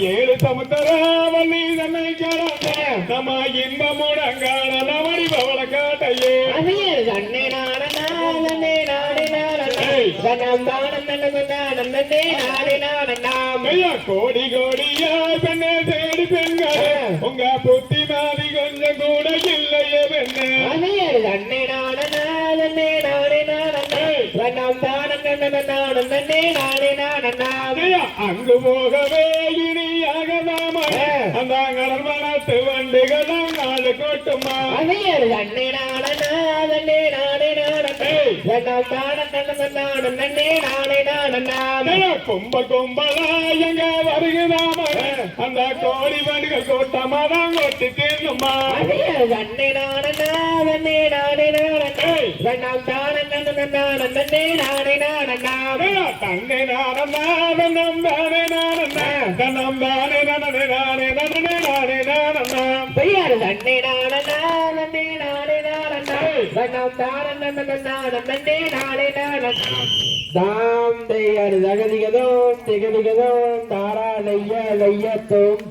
ஏழு சமுத்திராவல்லி தன்னை நம்ம இன்பமுடங்கான நமடி பவள காட்டையே கோடி கோடியா பெண்ணே தேடி பெண்கள் உங்க புத்தி மாதிரி கொஞ்சம் கூட இல்லையே பெண்ணே அங்கு போகவே இனியாகதாம அந்த கடல் மனத்து வண்டுகள் நாடு கொட்டுமா கும்ப கும்பலா எங்க வருகிறாம அந்த கோடி வண்டுகள் கூட்டமாதான் கொட்டி தீர்ந்துமா தன்னை நானம் நானம் தானே நானம் தன்னம் தானே நானே நானே நானே நானே நானம் பெரியார் தன்னை நானே நானே நானே நானம் தானே நானே நானம் தாம் பெரியார் ஜகதிகதோம் திகதிகதோம் தாரா லைய லைய தோம்